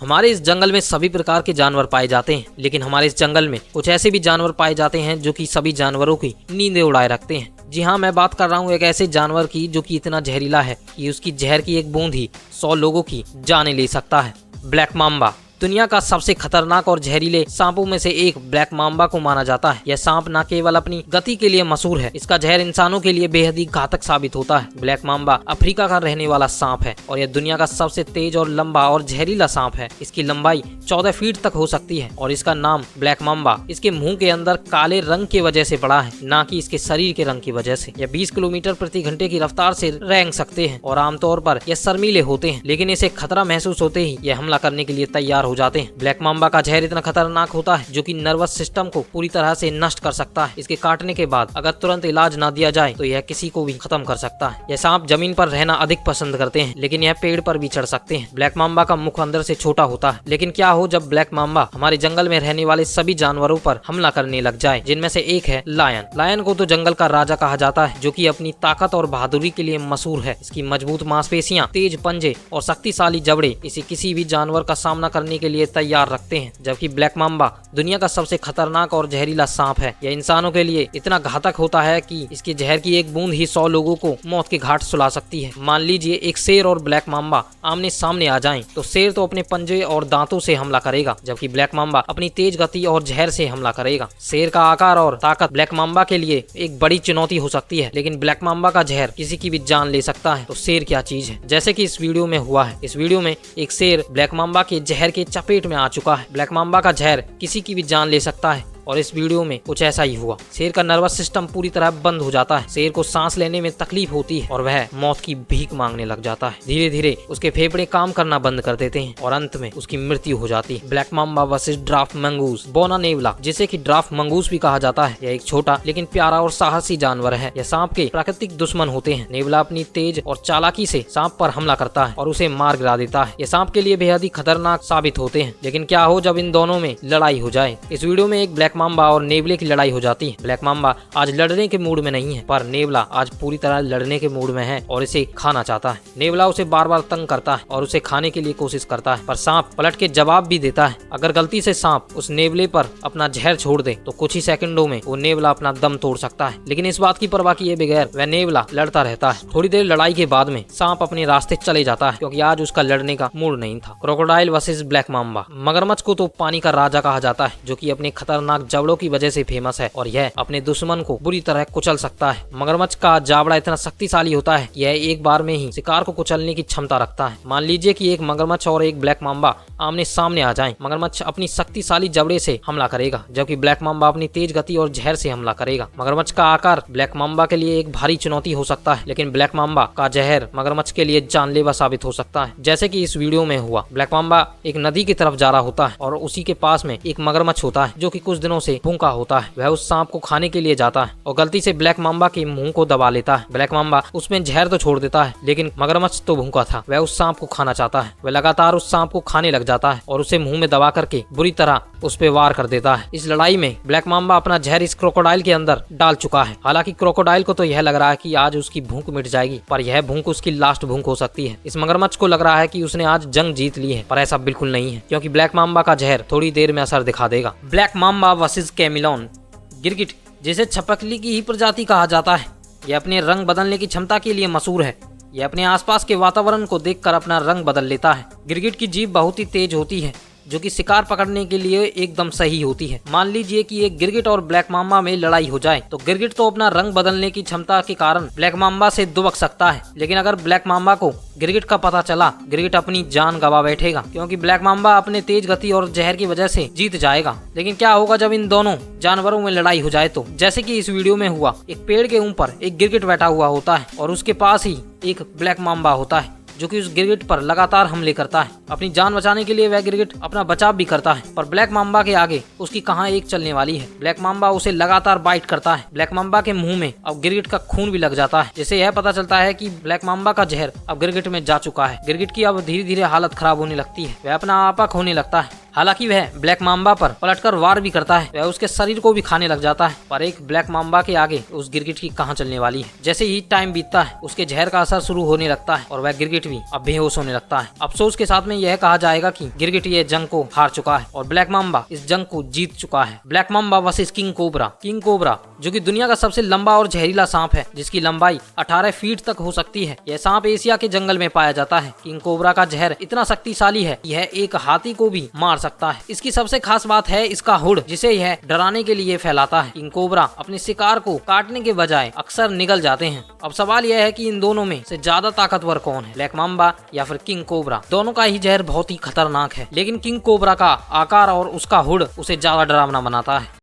हमारे इस जंगल में सभी प्रकार के जानवर पाए जाते हैं, लेकिन हमारे इस जंगल में कुछ ऐसे भी जानवर पाए जाते हैं जो कि सभी जानवरों की नींदें उड़ाए रखते हैं। जी हाँ, मैं बात कर रहा हूँ एक ऐसे जानवर की जो कि इतना जहरीला है कि उसकी जहर की एक बूंद ही 100 लोगों की जानें ले सकता है। ब्लैक माम्बा दुनिया का सबसे खतरनाक और जहरीले सांपों में से एक ब्लैक माम्बा को माना जाता है। यह सांप न केवल अपनी गति के लिए मशहूर है, इसका जहर इंसानों के लिए बेहद ही घातक साबित होता है। ब्लैक माम्बा अफ्रीका का रहने वाला सांप है और यह दुनिया का सबसे तेज और लंबा और जहरीला सांप है। इसकी लंबाई 14 फीट तक हो सकती है और इसका नाम ब्लैक माम्बा इसके मुंह के अंदर काले रंग की वजह से पड़ा है, न कि इसके शरीर के रंग की वजह से। यह 20 किलोमीटर प्रति घंटे की रफ्तार से रेंग सकते हैं और आमतौर पर यह शर्मीले होते हैं, लेकिन इसे खतरा महसूस होते ही यह हमला करने के लिए तैयार हो जाते हैं। ब्लैक माम्बा का जहर इतना खतरनाक होता है जो कि नर्वस सिस्टम को पूरी तरह से नष्ट कर सकता है। इसके काटने के बाद अगर तुरंत इलाज ना दिया जाए तो यह किसी को भी खत्म कर सकता है। यह सांप जमीन पर रहना अधिक पसंद करते हैं, लेकिन यह पेड़ पर भी चढ़ सकते हैं। ब्लैक माम्बा का मुख अंदर से छोटा होता है, लेकिन क्या हो जब ब्लैक माम्बा हमारे जंगल में रहने वाले सभी जानवरों पर हमला करने लग जाए, जिनमें से एक है लायन। लायन को तो जंगल का राजा कहा जाता है, जो कि अपनी ताकत और बहादुरी के लिए मशहूर है। इसकी मजबूत मांसपेशियां, तेज पंजे और शक्तिशाली जबड़े इसे किसी भी जानवर का सामना करने के लिए तैयार रखते हैं। जबकि ब्लैक माम्बा दुनिया का सबसे खतरनाक और जहरीला सांप है। यह इंसानों के लिए इतना घातक होता है कि इसके जहर की एक बूंद ही 100 लोगों को मौत के घाट सुला सकती है। मान लीजिए एक शेर और ब्लैक माम्बा आमने सामने आ जाएं, तो शेर तो अपने पंजे और दांतों से हमला करेगा, जबकि ब्लैक माम्बा अपनी तेज गति और जहर से हमला करेगा। शेर का आकार और ताकत ब्लैक माम्बा के लिए एक बड़ी चुनौती हो सकती है, लेकिन ब्लैक माम्बा का जहर किसी की भी जान ले सकता है, तो शेर क्या चीज है। जैसे कि इस वीडियो में हुआ है। इस वीडियो में एक शेर ब्लैक माम्बा के जहर के चपेट में आ चुका है। ब्लैक माम्बा का जहर किसी की भी जान ले सकता है और इस वीडियो में कुछ ऐसा ही हुआ। शेर का नर्वस सिस्टम पूरी तरह बंद हो जाता है। शेर को सांस लेने में तकलीफ होती है और वह मौत की भीख मांगने लग जाता है। धीरे धीरे उसके फेफड़े काम करना बंद कर देते हैं और अंत में उसकी मृत्यु हो जाती है। ब्लैक माम्बा वर्सेस ड्राफ मंगूस। बोना नेवला, जिसे कि ड्राफ मंगूस भी कहा जाता है, यह एक छोटा लेकिन प्यारा और साहसी जानवर है। यह सांप के प्राकृतिक दुश्मन होते हैं। नेवला अपनी तेज और चालाकी से सांप पर हमला करता है और उसे मार गिरा देता है। यह सांप के लिए बेहद ही खतरनाक साबित होते हैं, लेकिन क्या हो जब इन दोनों में लड़ाई हो जाए। इस वीडियो में एक ब्लैक माम्बा और नेवले की लड़ाई हो जाती है। ब्लैक माम्बा आज लड़ने के मूड में नहीं है, पर नेवला आज पूरी तरह लड़ने के मूड में है और इसे खाना चाहता है। नेवला उसे बार बार तंग करता है और उसे खाने के लिए कोशिश करता है, पर सांप पलट के जवाब भी देता है। अगर गलती से सांप उस नेवले पर अपना जहर छोड़ दे तो कुछ ही सेकंडों में वो नेवला अपना दम तोड़ सकता है, लेकिन इस बात की परवाह किए बगैर वह नेवला लड़ता रहता है। थोड़ी देर लड़ाई के बाद में सांप अपने रास्ते चले जाता है, क्योंकि आज उसका लड़ने का मूड नहीं था। Crocodile versus black mamba. मगरमच्छ को तो पानी का राजा कहा जाता है, जो कि अपने खतरनाक जबड़ों की वजह से फेमस है और यह अपने दुश्मन को बुरी तरह कुचल सकता है। मगरमच्छ का जाबड़ा इतना शक्तिशाली होता है कि यह एक बार में ही शिकार को कुचलने की क्षमता रखता है। मान लीजिए कि एक मगरमच्छ और एक ब्लैक माम्बा आमने सामने आ जाएं। मगरमच्छ अपनी शक्तिशाली जबड़े से हमला करेगा, जबकि ब्लैक माम्बा अपनी तेज गति और जहर से हमला करेगा। मगरमच्छ का आकार ब्लैक माम्बा के लिए एक भारी चुनौती हो सकता है, लेकिन ब्लैक माम्बा का जहर मगरमच्छ के लिए जानलेवा साबित हो सकता है। जैसे कि इस वीडियो में हुआ। ब्लैक माम्बा एक नदी की तरफ जा रहा होता है और उसी के पास में एक मगरमच्छ होता है, जो कि कुछ दिनों से भूखा होता है। वह उस सांप को खाने के लिए जाता है और गलती से ब्लैक माम्बा के मुंह को दबा लेता है। ब्लैक माम्बा उसमें जहर तो छोड़ देता है, लेकिन मगरमच्छ तो भूखा था, वह उस सांप को खाना चाहता है। वह लगातार उस सांप को खाने लग जाता है और उसे मुंह में दबा करके बुरी तरह उस पे वार कर देता है। इस लड़ाई में ब्लैक माम्बा अपना जहर इस क्रोकोडाइल के अंदर डाल चुका है। हालांकि क्रोकोडाइल को तो यह लग रहा है कि आज उसकी भूख मिट जाएगी, पर यह भूख उसकी लास्ट भूख हो सकती है। इस मगरमच्छ को लग रहा है कि उसने आज जंग जीत ली है, पर ऐसा बिल्कुल नहीं है, क्योंकि ब्लैक माम्बा का जहर थोड़ी देर में असर दिखा देगा। Black mamba versus chameleon. गिरगिट, जिसे छपकली की ही प्रजाति कहा जाता है, यह अपने रंग बदलने की क्षमता के लिए मशहूर है। यह अपने आसपास के वातावरण को देखकर अपना रंग बदल लेता है। गिरगिट की जीभ बहुत ही तेज होती है, जो कि शिकार पकड़ने के लिए एकदम सही होती है। मान लीजिए कि एक गिरगिट और ब्लैक माम्बा में लड़ाई हो जाए, तो गिरगिट तो अपना रंग बदलने की क्षमता के कारण ब्लैक माम्बा से दुबक सकता है, लेकिन अगर ब्लैक माम्बा को गिरगिट का पता चला, गिरगिट अपनी जान गवा बैठेगा, क्योंकि ब्लैक माम्बा अपने तेज गति और जहर की वजह से जीत जाएगा। लेकिन क्या होगा जब इन दोनों जानवरों में लड़ाई हो जाए तो? जैसे कि इस वीडियो में हुआ। एक पेड़ के ऊपर एक गिरगिट बैठा हुआ होता है और उसके पास ही एक ब्लैक माम्बा होता है, जो कि उस गिरगिट पर लगातार हमले करता है। अपनी जान बचाने के लिए वह गिरगिट अपना बचाव भी करता है, पर ब्लैक माम्बा के आगे उसकी कहां एक चलने वाली है। ब्लैक माम्बा उसे लगातार बाइट करता है। ब्लैक माम्बा के मुंह में अब गिरगिट का खून भी लग जाता है, जिससे यह पता चलता है कि ब्लैक माम्बा का जहर अब गिरगिट में जा चुका है। गिरगिट की अब धीरे धीरे हालत खराब होने लगती है, वह अपना आपा खोने लगता है हालांकि वह ब्लैक माम्बा पर पलटकर वार भी करता है, वह उसके शरीर को भी खाने लग जाता है, पर एक ब्लैक माम्बा के आगे उस गिरगिट की कहां चलने वाली है। जैसे ही टाइम बीतता है उसके जहर का असर शुरू होने लगता है और वह गिरगिट भी अब बेहोश होने लगता है। अफसोस के साथ में यह कहा जाएगा कि गिरगिट ये जंग को हार चुका है और ब्लैक माम्बा इस जंग को जीत चुका है। Black mamba versus king cobra. King cobra जो कि दुनिया का सबसे लंबा और जहरीला सांप है, जिसकी लंबाई 18 फीट तक हो सकती है। यह सांप एशिया के जंगल में पाया जाता है। किंग कोबरा का जहर इतना शक्तिशाली है, यह एक हाथी को भी मार सकता है। इसकी सबसे खास बात है इसका हुड, जिसे यह डराने के लिए फैलाता है। किंग कोबरा अपने शिकार को काटने के बजाय अक्सर निगल जाते हैं। अब सवाल यह है कि इन दोनों में से ज्यादा ताकतवर कौन है, ब्लैक माम्बा या फिर किंग कोबरा। दोनों का ही जहर बहुत ही खतरनाक है, लेकिन किंग कोबरा का आकार और उसका हुड उसे ज्यादा डरावना बनाता है।